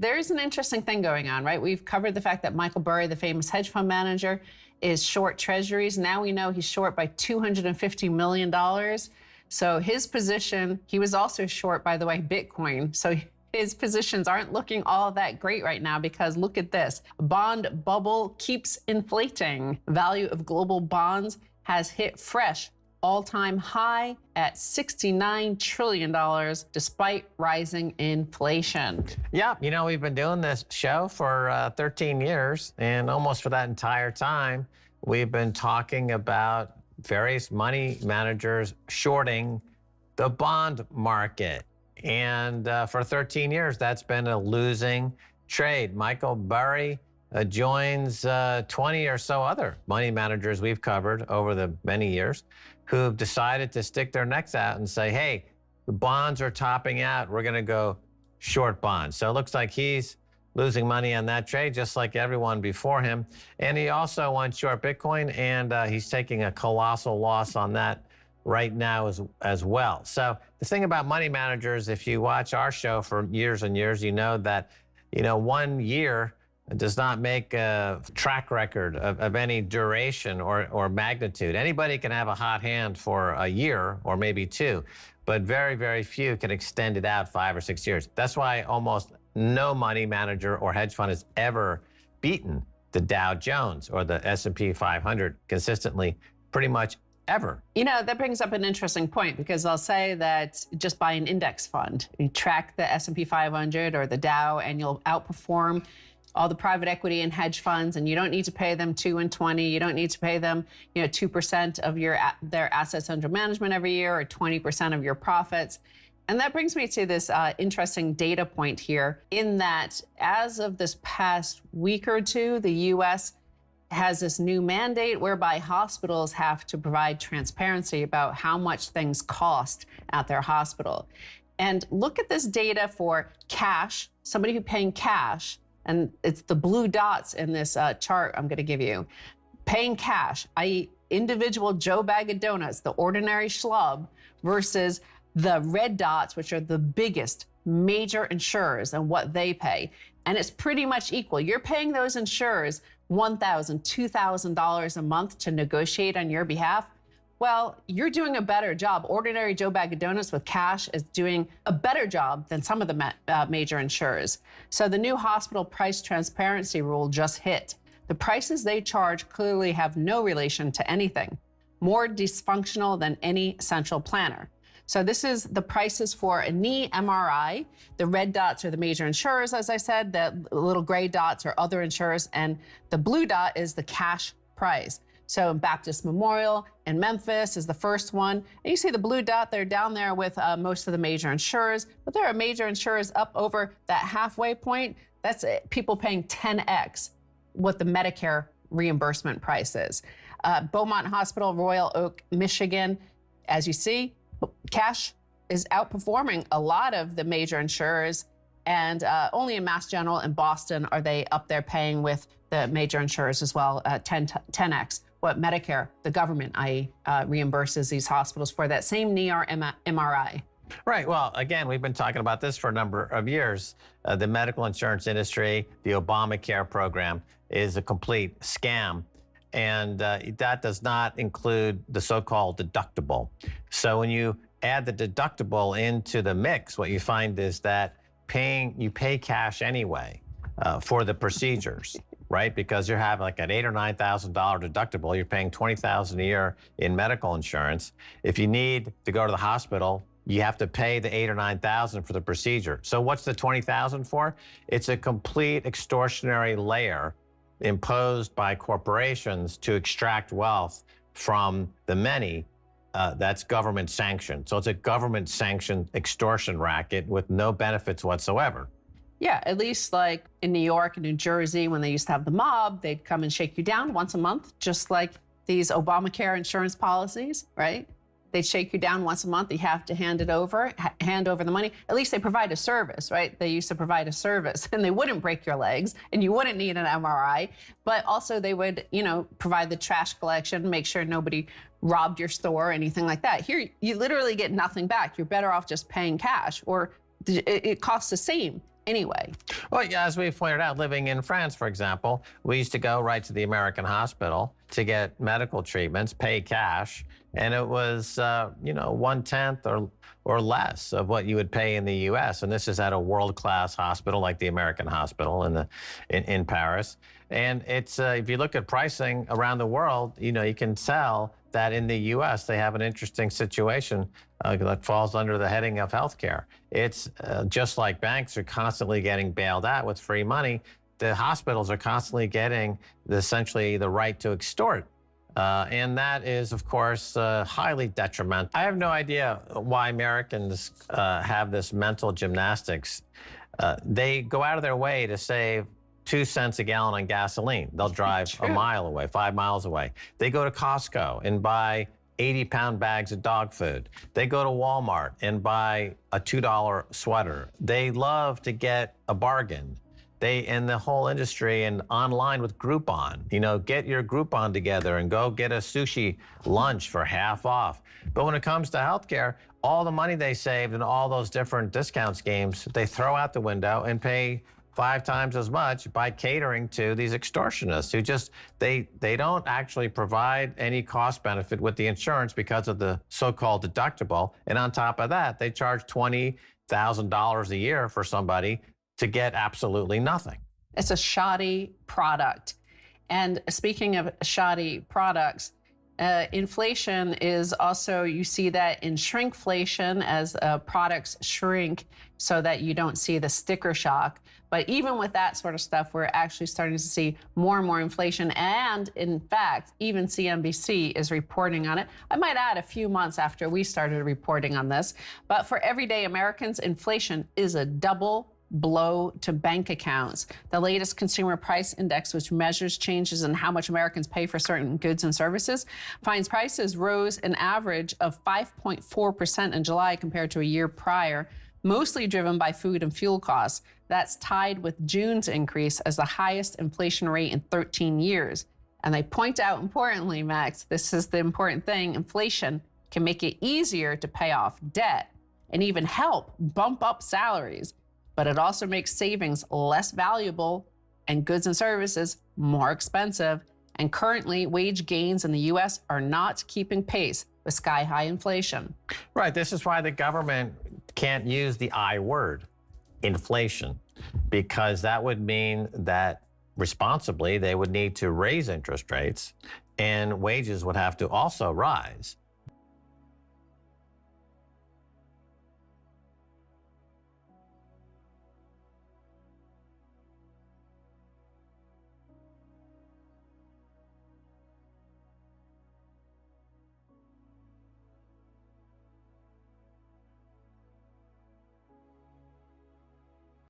there's an interesting thing going on, right? We've covered the fact that Michael Burry, the famous hedge fund manager, is short treasuries. Now we know he's short by $250 million. So his position, he was also short, by the way, Bitcoin. So his positions aren't looking all that great right now because look at this. Bond bubble keeps inflating. Value of global bonds has hit fresh all-time high at $69 trillion despite rising inflation. Yeah, you know, we've been doing this show for 13 years, and almost for that entire time, we've been talking about various money managers shorting the bond market. And for 13 years, that's been a losing trade. Michael Burry joins 20 or so other money managers we've covered over the many years who've decided to stick their necks out and say, hey, the bonds are topping out. We're going to go short bonds. So it looks like he's losing money on that trade, just like everyone before him. And he also went short Bitcoin, and he's taking a colossal loss on that right now as well. So the thing about money managers, if you watch our show for years and years, you know that, 1 year does not make a track record of any duration or magnitude. Anybody can have a hot hand for a year or maybe two, but very, very few can extend it out 5 or 6 years. That's why almost no money manager or hedge fund has ever beaten the Dow Jones or the S&P 500 consistently, pretty much ever. That brings up an interesting point because I'll say that just buy an index fund. You track the S&P 500 or the Dow and you'll outperform all the private equity and hedge funds, and you don't need to pay them 2 and 20. You don't need to pay them, 2% of their assets under management every year or 20% of your profits. And that brings me to this interesting data point here in that as of this past week or two, the U.S. has this new mandate whereby hospitals have to provide transparency about how much things cost at their hospital. And look at this data for cash, somebody who's paying cash, and it's the blue dots in this chart I'm going to give you. Paying cash, i.e. individual Joe Bag of Donuts, the ordinary schlub, versus the red dots, which are the biggest major insurers and what they pay. And it's pretty much equal. You're paying those insurers $1,000, $2,000 a month to negotiate on your behalf. Well, you're doing a better job. Ordinary Joe Bag of Donuts with cash is doing a better job than some of the major insurers. So the new hospital price transparency rule just hit. The prices they charge clearly have no relation to anything. More dysfunctional than any central planner. So this is the prices for a knee MRI. The red dots are the major insurers, as I said. The little gray dots are other insurers. And the blue dot is the cash price. So Baptist Memorial in Memphis is the first one. And you see the blue dot, they're down there with most of the major insurers. But there are major insurers up over that halfway point. That's it. People paying 10x what the Medicare reimbursement price is. Beaumont Hospital, Royal Oak, Michigan, as you see, cash is outperforming a lot of the major insurers, and only in Mass General and Boston are they up there paying with the major insurers as well, 10x what Medicare, the government, reimburses these hospitals for that same knee or MRI. Right. Well, again, we've been talking about this for a number of years. The medical insurance industry, the Obamacare program, is a complete scam. And that does not include the so-called deductible. So when you add the deductible into the mix, what you find is that you pay cash anyway for the procedures, right? Because you have like an $8,000 or $9,000 deductible, you're paying $20,000 a year in medical insurance. If you need to go to the hospital, you have to pay the $8,000 or $9,000 for the procedure. So what's the $20,000 for? It's a complete extortionary layer imposed by corporations to extract wealth from the many. That's government sanctioned. So it's a government sanctioned extortion racket with no benefits whatsoever. Yeah, at least like in New York and New Jersey, when they used to have the mob, they'd come and shake you down once a month, just like these Obamacare insurance policies, right? They'd shake you down once a month. You have to hand over the money. At least they provide a service, right? They used to provide a service, and they wouldn't break your legs, and you wouldn't need an MRI. But also they would, provide the trash collection, make sure nobody robbed your store or anything like that. Here, you literally get nothing back. You're better off just paying cash, or it costs the same anyway. Well, yeah, as we pointed out, living in France, for example, we used to go right to the American hospital to get medical treatments, pay cash, and it was, 1/10 or less of what you would pay in the U.S. And this is at a world-class hospital like the American Hospital in Paris. And it's if you look at pricing around the world, you can tell that in the U.S. they have an interesting situation that falls under the heading of healthcare. It's just like banks are constantly getting bailed out with free money, the hospitals are constantly getting essentially the right to extort. And that is, of course, highly detrimental. I have no idea why Americans have this mental gymnastics. They go out of their way to save 2 cents a gallon on gasoline. They'll drive a mile away, 5 miles away. They go to Costco and buy 80-pound bags of dog food. They go to Walmart and buy a $2 sweater. They love to get a bargain. They, in the whole industry and online with Groupon, get your Groupon together and go get a sushi lunch for half off. But when it comes to healthcare, all the money they saved in all those different discount schemes, they throw out the window and pay 5 times as much by catering to these extortionists who just, they don't actually provide any cost benefit with the insurance because of the so-called deductible. And on top of that, they charge $20,000 a year for somebody to get absolutely nothing. It's a shoddy product. And speaking of shoddy products, inflation is also, you see that in shrinkflation as products shrink so that you don't see the sticker shock. But even with that sort of stuff, we're actually starting to see more and more inflation. And in fact, even CNBC is reporting on it. I might add a few months after we started reporting on this. But for everyday Americans, inflation is a double blow to bank accounts. The latest consumer price index, which measures changes in how much Americans pay for certain goods and services, finds prices rose an average of 5.4% in July compared to a year prior, mostly driven by food and fuel costs. That's tied with June's increase as the highest inflation rate in 13 years. And they point out, importantly, Max, this is the important thing, inflation can make it easier to pay off debt and even help bump up salaries. But it also makes savings less valuable and goods and services more expensive. And currently, wage gains in the U.S. are not keeping pace with sky-high inflation. Right. This is why the government can't use the I word, inflation, because that would mean that responsibly they would need to raise interest rates and wages would have to also rise.